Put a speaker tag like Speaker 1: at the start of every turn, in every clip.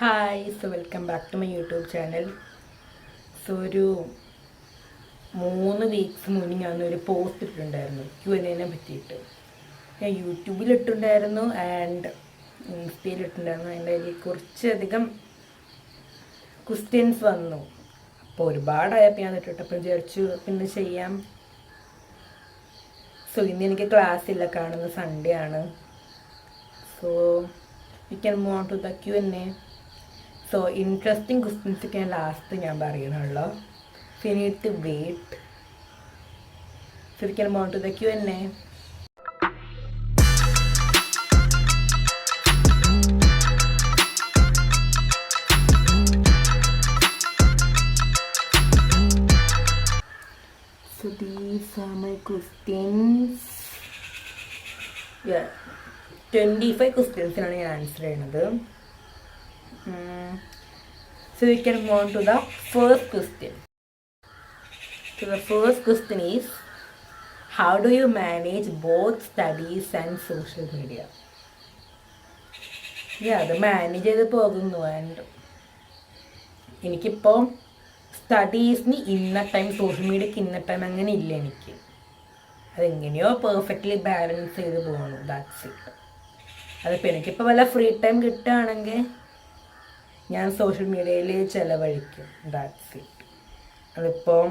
Speaker 1: Hi, welcome back to my YouTube channel. ഒരു 3 weeks മുന്നേ ഞാനൊരു പോസ്റ്റ് ഇട്ടിട്ടുണ്ടായിരുന്നു Q&A പറ്റിയിട്ട്. ഞാൻ യൂട്യൂബിൽ ഇട്ടിട്ടുണ്ടായിരുന്നു ആൻഡ് ഇൻസ്റ്റയിൽ ഇട്ടിട്ടുണ്ടായിരുന്നു. അതിൻ്റെ അതിൽ കുറച്ചധികം ക്വസ്റ്റ്യൻസ് വന്നു. അപ്പോൾ ഒരുപാടായപ്പോൾ ഞാൻ ഇട്ടിട്ടപ്പോൾ വിചാരിച്ചു പിന്നെ ചെയ്യാം. ഇന്ന് എനിക്ക് ക്ലാസ് ഇല്ല, കാണുന്ന സൺഡേ ആണ്. We can move on to the Q&A. Interesting questions ഒക്കെ ലാസ്റ്റ് ഞാൻ പറയണുള്ളൂ. You need to wait. We can move on to the Q&A. These are my questions. 25 ക്വസ്റ്റ്യൻസിനാണ് ഞാൻ ആൻസർ ചെയ്യുന്നത്. We can move on to the first question. The first question is, how do you manage both studies and social media? അത് manage ചെയ്ത് പോകുന്നു. And എനിക്കിപ്പോൾ സ്റ്റഡീസിന് ഇന്ന time, social മീഡിയക്ക് ഇന്ന time അങ്ങനെ ഇല്ല. എനിക്ക് അതെങ്ങനെയോ പെർഫെക്റ്റ്ലി ബാലൻസ് ചെയ്ത് പോകണം. That's it. അതിപ്പോൾ എനിക്കിപ്പോൾ വല്ല ഫ്രീ ടൈം കിട്ടുകയാണെങ്കിൽ ഞാൻ സോഷ്യൽ മീഡിയയിൽ ചിലവഴിക്കും. That's it. അതിപ്പോൾ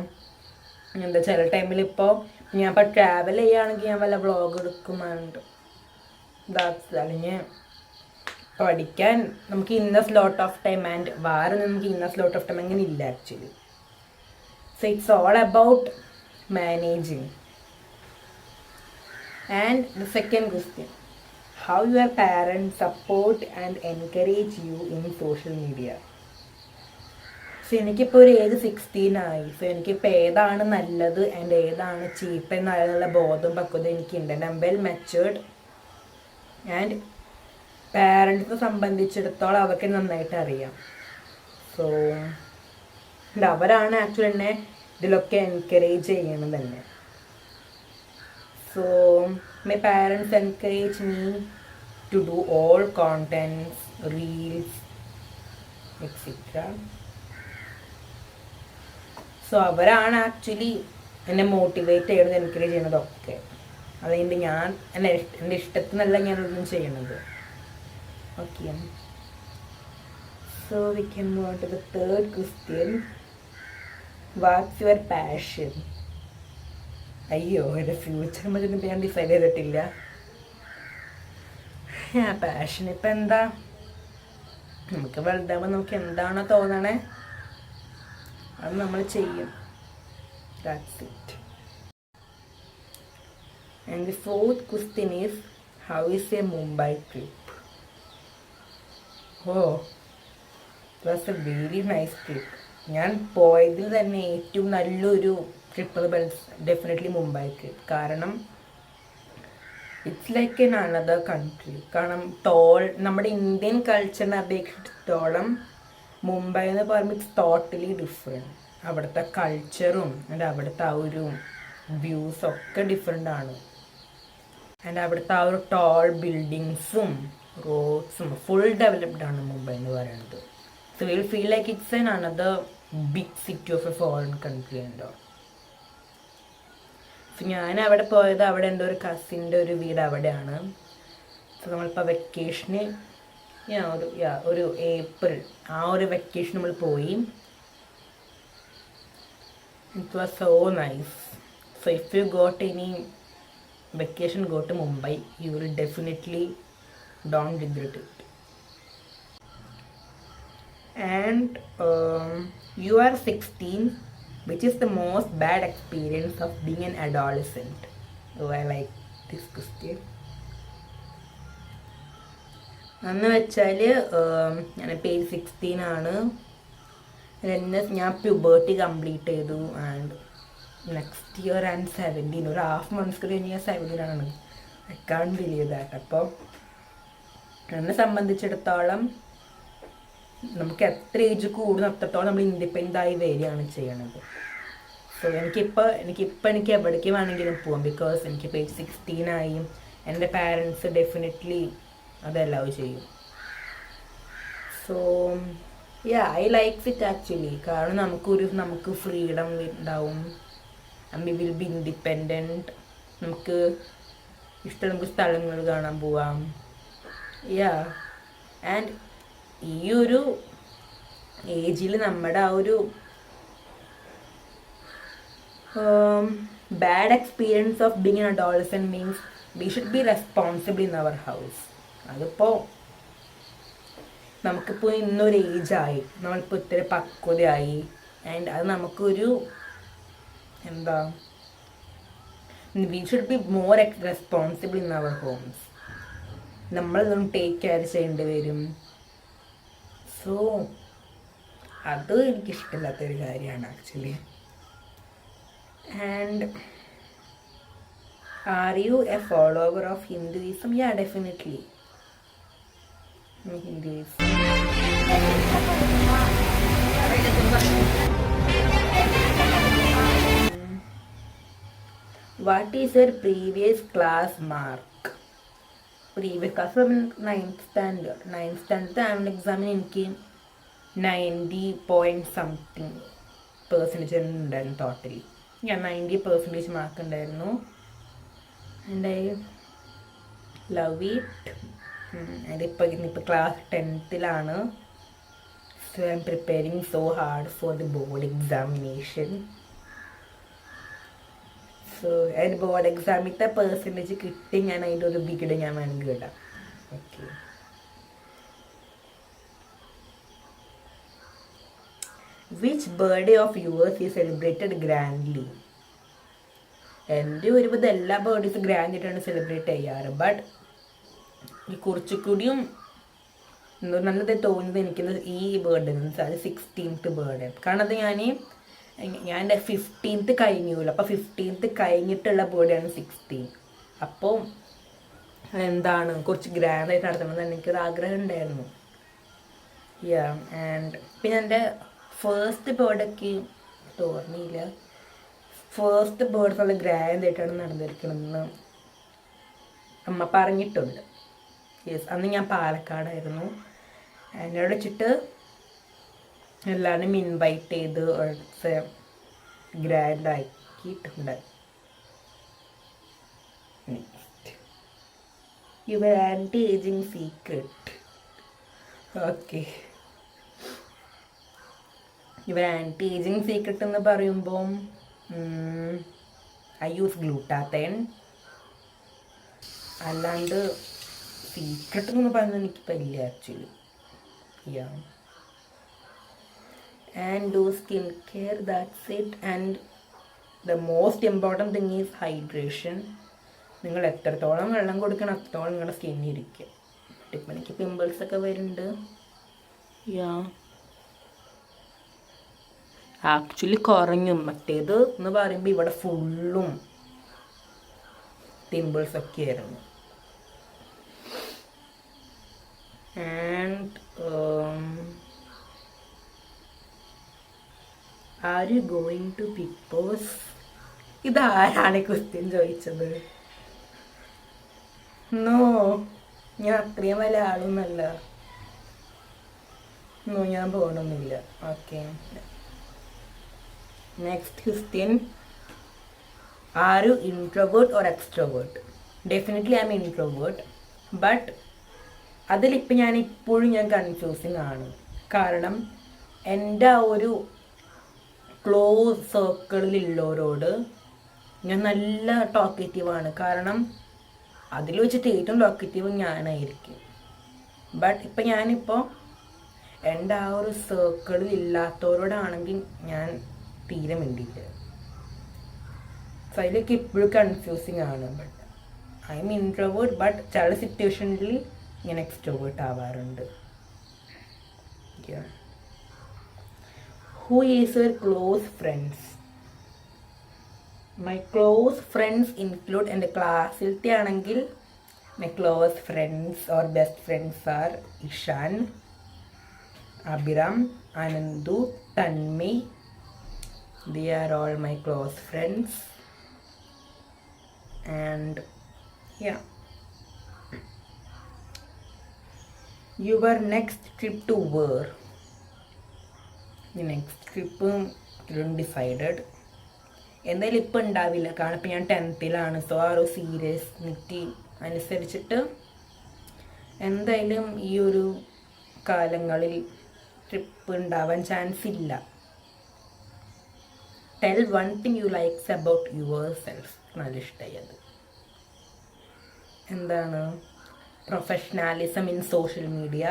Speaker 1: ചില ടൈമിൽ ഇപ്പോൾ ഞാൻ ട്രാവൽ ചെയ്യുകയാണെങ്കിൽ ഞാൻ വല്ല വ്ളോഗ് എടുക്കും. And that's. അല്ലെങ്കിൽ പഠിക്കാൻ നമുക്ക് ഇന്ന സ്ലോട്ട് ഓഫ് ടൈം ആൻഡ് വേറെ നമുക്ക് ഇന്ന സ്ലോട്ട് ഓഫ് ടൈം അങ്ങനെ ഇല്ല actually. It's all about managing. And the second question, how your parents support and encourage you in social media? എനിക്കിപ്പോൾ ഒരു ഏജ് 16 ആയി. എനിക്കിപ്പോൾ ഏതാണ് നല്ലത് ആൻഡ് ഏതാണ് ചീപ്പ് എന്നുള്ള ബോധം പക്വത എനിക്കുണ്ട്. I am well matured. And പാരൻസിനെ സംബന്ധിച്ചിടത്തോളം അവർക്ക് നന്നായിട്ട് അറിയാം. അവരാണ് ആക്ച്വലി എന്നെ ഇതിലൊക്കെ എൻകറേജ് ചെയ്യണത് തന്നെ. My parents encourage me to do all contents, reels, etc. അവരാണ് ആക്ച്വലി എന്നെ മോട്ടിവേറ്റ് ചെയ്യണത്, എൻകറേജ് ചെയ്യണതൊക്കെ. അതുകൊണ്ട് ഞാൻ എൻ്റെ ഇഷ്ടത്തിനല്ല ഞാനൊന്നും ചെയ്യണത്. Okay. We can move on to the third question. What's your passion? അയ്യോ, എൻ്റെ ഫ്യൂച്ചർ മറ്റൊന്നും ഞാൻ ഡിസൈഡ് ചെയ്തിട്ടില്ല. പാഷൻ ഇപ്പം എന്താ, നമുക്ക് വലുതാകുമ്പോൾ നമുക്ക് എന്താണോ തോന്നണേ അത് നമ്മൾ ചെയ്യും. That's it. And the fourth question is, how is A Mumbai trip? It was A very nice trip. ഞാൻ പോയതിൽ തന്നെ ഏറ്റവും നല്ലൊരു ട്രിപ്പ് ഡെഫിനറ്റ്ലി മുംബൈക്ക്. കാരണം it's like in another country. കാരണം നമ്മുടെ ഇന്ത്യൻ കൾച്ചറിനെ അപേക്ഷിച്ചിടത്തോളം മുംബൈ എന്ന് പറയുമ്പോൾ ഇറ്റ്സ് ടോട്ടലി ഡിഫറെൻറ്റ്. അവിടുത്തെ കൾച്ചറും ആൻഡ് അവിടുത്തെ ആ ഒരു വ്യൂസൊക്കെ ഡിഫറെൻ്റ് ആണ്. ആൻഡ് അവിടുത്തെ ആ ഒരു ടോൾ ബിൽഡിങ്സും റോഡ്സും ഫുൾ ഡെവലപ്ഡ് ആണ് മുംബൈ എന്ന് പറയുന്നത്. Will feel like it's an another big city of a foreign country and all. ഞാൻ അവിടെ പോയത്, അവിടെ എൻ്റെ ഒരു കസിൻ്റെ ഒരു വീട് അവിടെയാണ്. നമ്മളിപ്പോൾ വെക്കേഷന് ഒരു ഏപ്രിൽ ആ ഒരു വെക്കേഷൻ നമ്മൾ പോയി. It was so nice. If you got any vacation, go to Mumbai. You will definitely don't regret it. And you are 16. Which is the most bad experience of being an adolescent? I like this question. എന്ന് വെച്ചാൽ ഞാനിപ്പോൾ age 16 ആണ്. ഞാൻ puberty complete ചെയ്തു. And next year and 17, ഒരു half months കഴിഞ്ഞ് ഞാൻ 17 ആണ്. I can't believe that. അപ്പോൾ എന്നെ സംബന്ധിച്ചിടത്തോളം നമുക്ക് എത്ര ഏജ് കൂടുന്ന അത്രത്തോളം നമ്മൾ ഇൻഡിപെൻഡൻ്റ് ആയി വരികയാണ് ചെയ്യണത്. എനിക്ക് എവിടേക്ക് വേണമെങ്കിലും പോവാം. ബിക്കോസ് എനിക്കിപ്പോൾ ഏജ് 16 ആയി. എൻ്റെ പാരൻസ് ഡെഫിനറ്റ്ലി അത് അലൗ ചെയ്യും. So I likes it actually. കാരണം നമുക്ക് ഫ്രീഡം ഉണ്ടാവും, and we will be independent. നമുക്ക് നമുക്ക് സ്ഥലങ്ങൾ കാണാൻ പോവാം. ആൻഡ് ഈ ഒരു ഏജിൽ നമ്മുടെ ആ ഒരു bad experience of being an adolescent means we should be responsible in our house. അതിപ്പോൾ നമുക്കിപ്പോൾ ഇന്നൊരു ഏജായി, നമ്മളിപ്പോൾ ഇത്തിരി പക്വതയായി, ആൻഡ് അത് നമുക്കൊരു എന്താ, we should be more responsible in our homes. നമ്മളിതൊന്നും ടേക്ക് കെയർ ചെയ്യേണ്ടി വരും. സോ അത് എനിക്കിഷ്ടമില്ലാത്തൊരു കാര്യമാണ് actually. And are you a follower of Hinduism? Yeah, definitely. Hinduism. What is your previous class mark? Previous class ninth standard annual എക്സാമിന് എനിക്ക് 90 point something percentage ഉണ്ടായിരുന്നു totally. 90% mark ഉണ്ടായിരുന്നു. And I love it. അതിപ്പോൾ class 10th. So I am preparing so hard for the board examination. So അതിന് board എക്സാമിലത്തെ percentage കിട്ടി ഞാൻ അതിൻ്റെ ഒരു ബിഗിഡ് ഞാൻ വേണമെങ്കിൽ ഇടാം. Okay. Which birthday of yours is celebrated grandly? എൻ്റെ ഒരുവിധം എല്ലാ ബർത്ത്ഡേസും ഗ്രാൻഡായിട്ടാണ് സെലിബ്രേറ്റ് ചെയ്യാറ്. ബട്ട് ഈ കുറച്ചുകൂടിയും നല്ലത് തോന്നുന്നത് എനിക്ക് ഈ ബർത്ത്ഡേ അത് 16th ബർത്ത്ഡേ. കാരണം അത് ഞാൻ എൻ്റെ 15th കഴിഞ്ഞല്ലോ. അപ്പോൾ 15th കഴിഞ്ഞിട്ടുള്ള ബർത്ത്ഡേ ആണ് 16. അപ്പോൾ എന്താണ് കുറച്ച് ഗ്രാൻഡായിട്ട് നടത്തണമെന്ന് എനിക്കൊരു ആഗ്രഹം ഉണ്ടായിരുന്നു. ആൻഡ് പിന്നെ എൻ്റെ ഫസ്റ്റ് ബർത്ത്ഡേക്ക് ഓർമ്മയില്ല. ഫസ്റ്റ് ബർത്ത്ഡേ നല്ല ഗ്രാൻഡായിട്ടാണ് നടന്നിരിക്കണമെന്ന് അമ്മ പറഞ്ഞിട്ടുണ്ട്. അന്ന് ഞാൻ പാലക്കാടായിരുന്നു. എന്നോട് വെച്ചിട്ട് എല്ലാവരും ഇൻവൈറ്റ് ചെയ്ത് ഗ്രാൻഡ് ആക്കിയിട്ടുണ്ട്. Your anti aging secret. Okay, your anti aging secret എന്ന് പറയുമ്പം ഐ യൂസ് ഗ്ലൂട്ടാത്തൈൻ. അല്ലാണ്ട് സീക്രട്ട് എന്ന് പറയുന്നത് എനിക്കിപ്പോൾ ഇല്ല actually. And do skincare, that's it. And the most important thing is hydration. നിങ്ങൾ എത്രത്തോളം വെള്ളം കൊടുക്കണം അത്രത്തോളം നിങ്ങളുടെ സ്കിൻ ഇരിക്കും. ഇപ്പം എനിക്ക് പിമ്പിൾസ് ഒക്കെ വരുന്നുണ്ട്. ആക്ച്വലി കുറഞ്ഞു. മറ്റേത് എന്ന് പറയുമ്പോൾ ഇവിടെ ഫുള്ളും പിമ്പിൾസ് ഒക്കെ ആയിരുന്നു. And are you going to Bigg Boss? ഇതാരാണ് ക്വസ്റ്റ്യൻ ചോദിച്ചത്? നോ, ഞാൻ അത്രയും വലിയ ആളൊന്നുമല്ല. നോ, ഞാൻ പോകണമെന്നില്ല. Okay, next question. Are you introvert or extrovert? Definitely I am introvert. But അതിലിപ്പോൾ ഇപ്പോഴും ഞാൻ കൺഫ്യൂസിങ് ആണ്. കാരണം എൻ്റെ ആ ഒരു ക്ലോസ് സർക്കിളിലുള്ളവരോട് ഞാൻ നല്ല ടോക്കറ്റീവാണ്. കാരണം അതിൽ വെച്ചിട്ട് ഏറ്റവും ടോക്കറ്റീവ് ഞാനായിരിക്കും. ബട്ട് ഞാനിപ്പോൾ എൻ്റെ ആ ഒരു സർക്കിളിൽ ഇല്ലാത്തവരോടാണെങ്കിൽ ഞാൻ തീരെ മിണ്ടില്ല. സോ അതിലേക്ക് ഇപ്പോഴും കൺഫ്യൂസിങ് ആണ്. But I am introvert. But ചില സിറ്റുവേഷനിൽ ഞാൻ extrovert ആവാറുണ്ട്. Who is your close friends? My close friends include എൻ്റെ ക്ലാസ്സിലത്തെ ആണെങ്കിൽ my close friends or best friends are Ishan, Abhiram, Ananthu, Tanmi. They are all my close friends. And your next trip to where? Next trip decided. എന്തായാലും ഇപ്പം ഉണ്ടാവില്ല, കാരണം ഇപ്പം ഞാൻ 10th-ലാണ്. So ആ ഒരു സീരിയസ്നിറ്റി അനുസരിച്ചിട്ട് എന്തായാലും ഈ ഒരു കാലങ്ങളിൽ ട്രിപ്പ് ഉണ്ടാവാൻ ചാൻസ് ഇല്ല. Tell one thing you likes about your self. നല്ല ഇഷ്ടമായി അത്. എന്താണ്? പ്രൊഫഷണാലിസം ഇൻ സോഷ്യൽ മീഡിയ.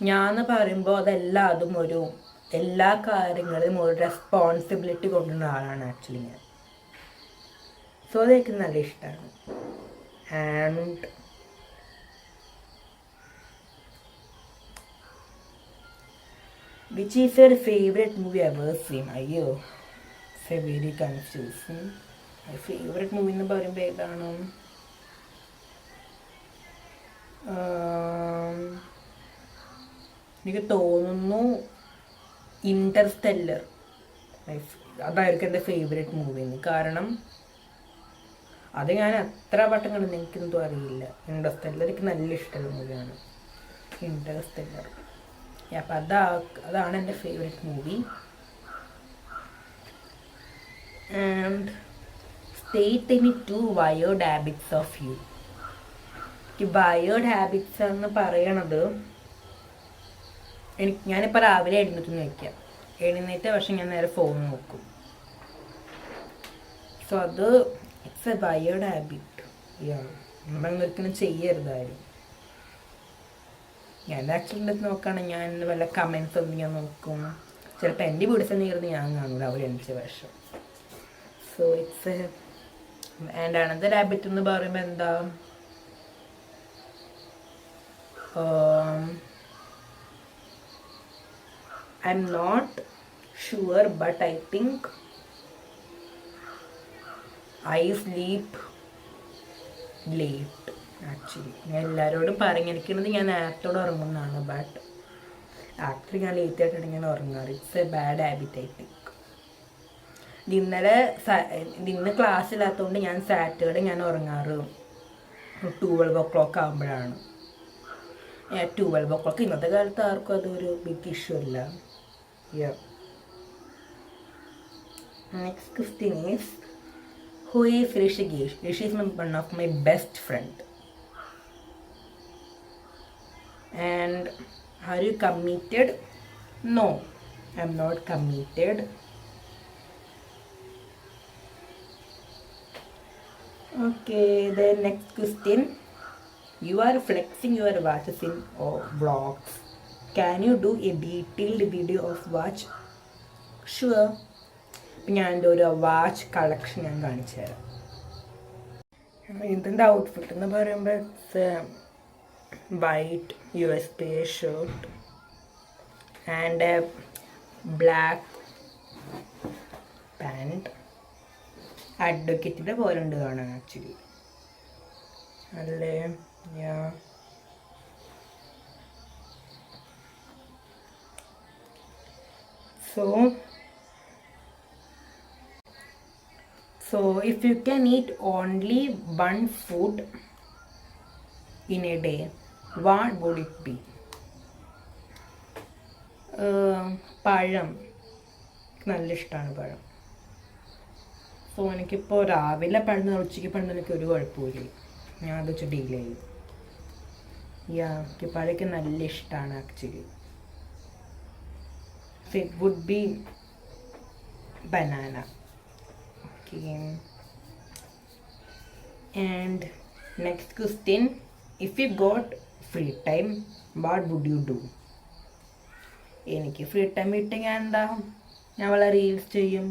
Speaker 1: ഞാൻ പറയുമ്പോൾ അതെല്ലാതും എല്ലാ കാര്യങ്ങളും ഒരു റെസ്പോൺസിബിലിറ്റി കൊണ്ടുവരുന്ന ആളാണ് ആക്ച്വലി ഞാൻ. സോ അതെനിക്ക് നല്ല ഇഷ്ടമാണ്. And which is your favourite movie ever seen? അയ്യോ, it's a very confusing. Favourite movie എന്ന് പറയുമ്പോൾ ഏതാണ്? എനിക്ക് തോന്നുന്നു ഇൻ്റർസ്റ്റെല്ലർ. അതായിരിക്കും എൻ്റെ ഫേവറേറ്റ് മൂവിന്ന്. കാരണം അത് ഞാൻ എത്ര വട്ടം കണ്ടെന്ന് എനിക്കെന്തോ അറിയില്ല. ഇൻ്റർസ്റ്റെല്ലർ എനിക്ക് നല്ല ഇഷ്ടമുള്ള മൂവിയാണ് ഇൻ്റർസ്റ്റെല്ലർ. അപ്പം അതാണ് എൻ്റെ favourite movie. And state any 2 weird habits of you. ഈ വയേർഡ് ഹാബിറ്റ്സ് എന്ന് പറയണത്, ഞാനിപ്പോൾ രാവിലെ എഴുന്നേറ്റ് പക്ഷെ ഞാൻ നേരെ ഫോൺ നോക്കും. സോ അത് ഇറ്റ്സ് എ വയേർഡ് ഹാബിറ്റ്. നമ്മളൊരിക്കലും ചെയ്യരുതായിരുന്നു. ഞാൻ ആക്ച്വലി നോക്കുകയാണെങ്കിൽ ഞാൻ വല്ല കമൻസ് ഒന്നും ഞാൻ നോക്കും. ചിലപ്പോൾ എൻ്റെ വീഡിയോസ് തന്നെ ഇരുന്ന് ഞാൻ കാണും രാവിലെ എണീച്ച വേഷം. So it's A and another habit എന്ന് പറയുമ്പോൾ എന്താ, I'm not sure, but I think I sleep late actually. ഞാൻ എല്ലാവരോടും പറഞ്ഞിരിക്കുന്നത് ഞാൻ നേരത്തോടെ ഉറങ്ങുന്നതാണ്. ബട്ട് ആക്ച്വലി ഞാൻ ലേറ്റ് ആയിട്ടാണ് ഞാൻ ഉറങ്ങാറ്. It's a bad habit I think. ഇന്ന് ക്ലാസ് ഇല്ലാത്തതുകൊണ്ട് ഞാൻ സാറ്റർഡേ ഞാൻ ഉറങ്ങാറ് 12 o'clock ആകുമ്പോഴാണ്. 12 o'clock ഇന്നത്തെ കാലത്ത് ആർക്കും അതൊരു ബിഗ് ഇഷ്യൂ അല്ല. Next question is, who is Rishikesh? Rishi is one of my best friend. And are you committed? No, I'm not committed. Okay, the next question. You are flexing your watches in vlogs. Can you do a detailed video of watch? Sure. ഞാൻ എൻ്റെ ഒരു watch collection ഞാൻ കാണിച്ചു തരാം. ഇതിൻ്റെ outfit എന്ന് പറയുമ്പോൾ white USA shirt and a black pant. അഡ്വക്കേറ്റിൻ്റെ പോലെ ഉണ്ട് കാണാൻ ആക്ച്വലി അല്ലേ. So if you can eat only one food in a day, what would it be? പഴം. നല്ല ഇഷ്ടമാണ് പഴം. സോ എനിക്കിപ്പോൾ രാവിലെ പഴം ഉച്ചയ്ക്ക് പഴം എനിക്ക് ഒരു കുഴപ്പമില്ല. ഞാൻ അത് വെച്ച് ഡീൽ ചെയ്യും. എനിക്ക് പഴമൊക്കെ നല്ല ഇഷ്ടമാണ് actually. So it would be banana. Okay. And next question, if you got free time, what would you do? എനിക്ക് ഫ്രീ ടൈം കിട്ടിയെങ്കിൽ എന്താ, ഞാൻ വല്ല റീൽസ് ചെയ്യും,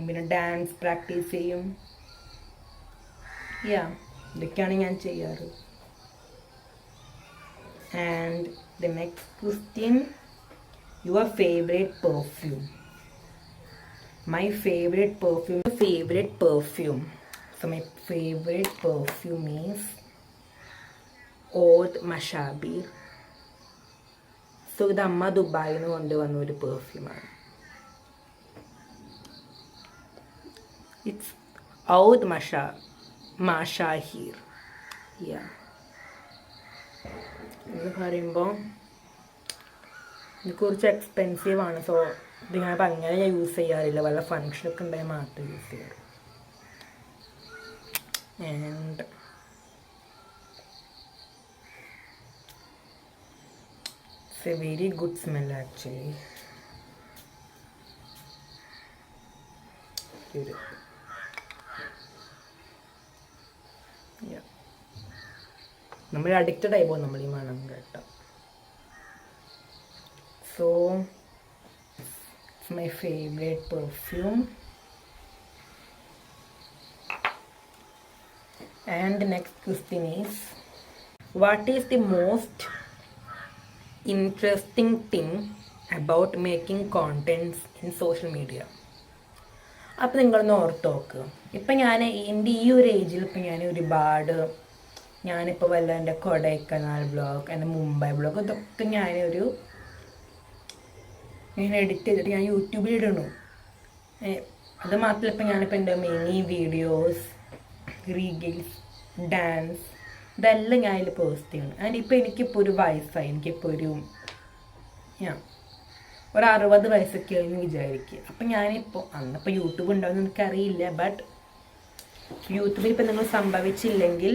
Speaker 1: പിന്നെ ഡാൻസ് പ്രാക്ടീസ് ചെയ്യും. ഇതൊക്കെയാണ് ഞാൻ ചെയ്യാറ്. And the next question, your favorite perfume? My favorite perfume. So my favorite perfume is Oud Mashabir. So ഇത് അമ്മ ദുബായിൽ നിന്ന് കൊണ്ടുവന്ന ഒരു പെർഫ്യൂമാണ്. It's Oud Mashahir. എന്ന് പറയുമ്പോൾ ഇത് കുറച്ച് എക്സ്പെൻസീവാണ്. സോ ഇത് ഞാനിപ്പോൾ അങ്ങനെ ഞാൻ യൂസ് ചെയ്യാറില്ല, വല്ല ഫങ്ഷനൊക്കെ ഉണ്ടായാൽ മാത്രമേ യൂസ് ചെയ്യാറ്. And it's a very good smell actually. നമ്മൾ അഡിക്റ്റഡ് ആയി പോകും നമ്മൾ ഈ മണം കേട്ടോ. So it's my favourite perfume. And next question is, what is the most interesting thing about making contents in social media? അപ്പോൾ നിങ്ങളൊന്ന് ഓർത്ത് നോക്കുക. ഇപ്പം ഞാൻ എൻ്റെ ഈ ഒരു ഏജിൽ ഇപ്പം ഞാൻ ഒരുപാട് ഞാനിപ്പോൾ വല്ല എൻ്റെ കൊടൈക്കനാൽ ബ്ലോഗ്, എൻ്റെ മുംബൈ ബ്ലോഗ്, ഇതൊക്കെ ഞാൻ എഡിറ്റ് ചെയ്തിട്ട് ഞാൻ യൂട്യൂബിൽ ഇടണു. അത് മാത്രമല്ല ഇപ്പം ഞാനിപ്പോൾ എൻ്റെ മിനി വീഡിയോസ്, റീഗിൽസ്, ഡാൻസ്, ഇതെല്ലാം ഞാൻ അതിൽ പോസ്റ്റ് ചെയ്യണം. ആൻഡ് ഇപ്പോൾ എനിക്കിപ്പോൾ ഒരു വയസ്സായി, എനിക്കിപ്പോൾ ഒരു 60 വയസ്സൊക്കെ ആയെന്ന് വിചാരിക്കുക. അപ്പം ഞാനിപ്പോൾ അന്നിപ്പോൾ യൂട്യൂബ് ഉണ്ടാവുമെന്ന് എനിക്കറിയില്ല, ബട്ട് യൂട്യൂബിൽ ഇപ്പം നിങ്ങൾ സംഭവിച്ചില്ലെങ്കിൽ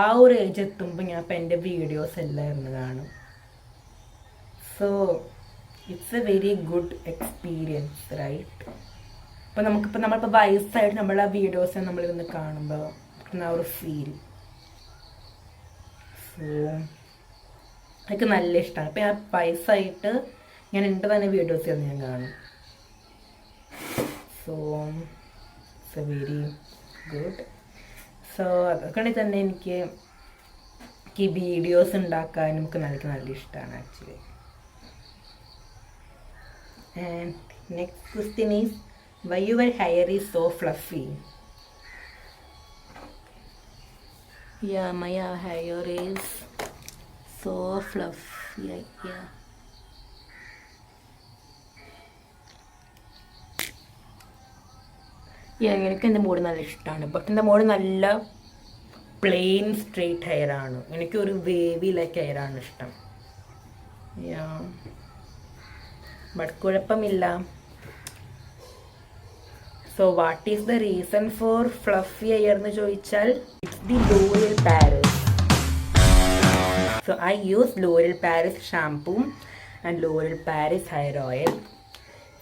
Speaker 1: ആ ഒരു ഏജ് എത്തുമ്പോൾ ഞാൻ ഇപ്പം എൻ്റെ വീഡിയോസ് എല്ലാം ഇരുന്ന് കാണും. So it's a very good experience, right? അപ്പോൾ നമ്മളിപ്പോൾ വയസ്സായിട്ട് നമ്മളെ വീഡിയോസ് നമ്മളിരുന്ന് കാണുമ്പോൾ ആ ഒരു ഫീൽ, സോ എനിക്ക് നല്ല ഇഷ്ടമാണ്. അപ്പം ഞാൻ വയസ്സായിട്ട് ഞാൻ എൻ്റെ തന്നെ വീഡിയോസ് ഞാൻ കാണും. So it's a very good. So അതൊക്കെ തന്നെ എനിക്ക് വീഡിയോസ് ഉണ്ടാക്കാൻ നമുക്ക് നല്ല ഇഷ്ടമാണ് actually. And next question is, Y your hair is so fluffy? Yeah, my hair is so fluffy. എനിക്ക് എൻ്റെ മോഡ് നല്ല ഇഷ്ടമാണ്. ബട്ട് എൻ്റെ മോഡ് നല്ല പ്ലെയിൻ സ്ട്രെയിറ്റ് ഹെയറാണ്. എനിക്കൊരു വേവി ലൈക്ക് ഹെയറാണ് ഇഷ്ടം. ബട്ട് കുഴപ്പമില്ല. So what is the reason for fluffy hair എന്ന് ചോദിച്ചാൽ, it's the L'Oreal Paris. So I use L'Oreal Paris shampoo and L'Oreal Paris hair oil.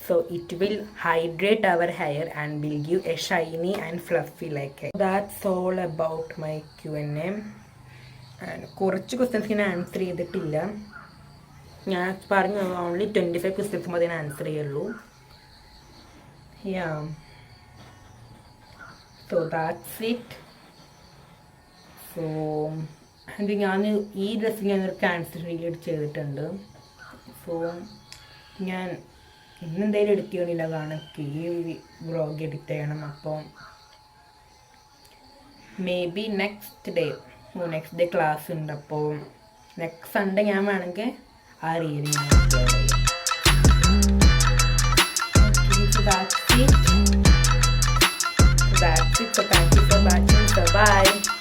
Speaker 1: So it will hydrate our hair and will give a shiny and fluffy like hair. That's all about my Q&A. And കുറച്ച് questions ഞാൻ answer ചെയ്തിട്ടില്ല. ഞാൻ പറഞ്ഞു only 25 questions മതി ഞാൻ answer ചെയ്യുള്ളൂ. So that's it. So അത് ഞാൻ ഈ ഡ്രസ്സ് ഞാനൊരു ക്യാൻസൽ റിലേറ്റ് ചെയ്തിട്ടുണ്ട്. സോ ഞാൻ ഇന്നെന്തായാലും എഡിറ്റ് ചെയ്യണില്ല, കാരണം ഈ വ്ളോഗ് എഡിറ്റ് ചെയ്യണം. അപ്പോൾ may be next day class ഉണ്ട്. അപ്പോൾ നെക്സ്റ്റ് സൺഡേ ഞാൻ വേണമെങ്കിൽ ആ റീൽ ഞാൻ അപ്ലോഡ് ചെയ്യാം. That's it. So thank you for watching. So bye.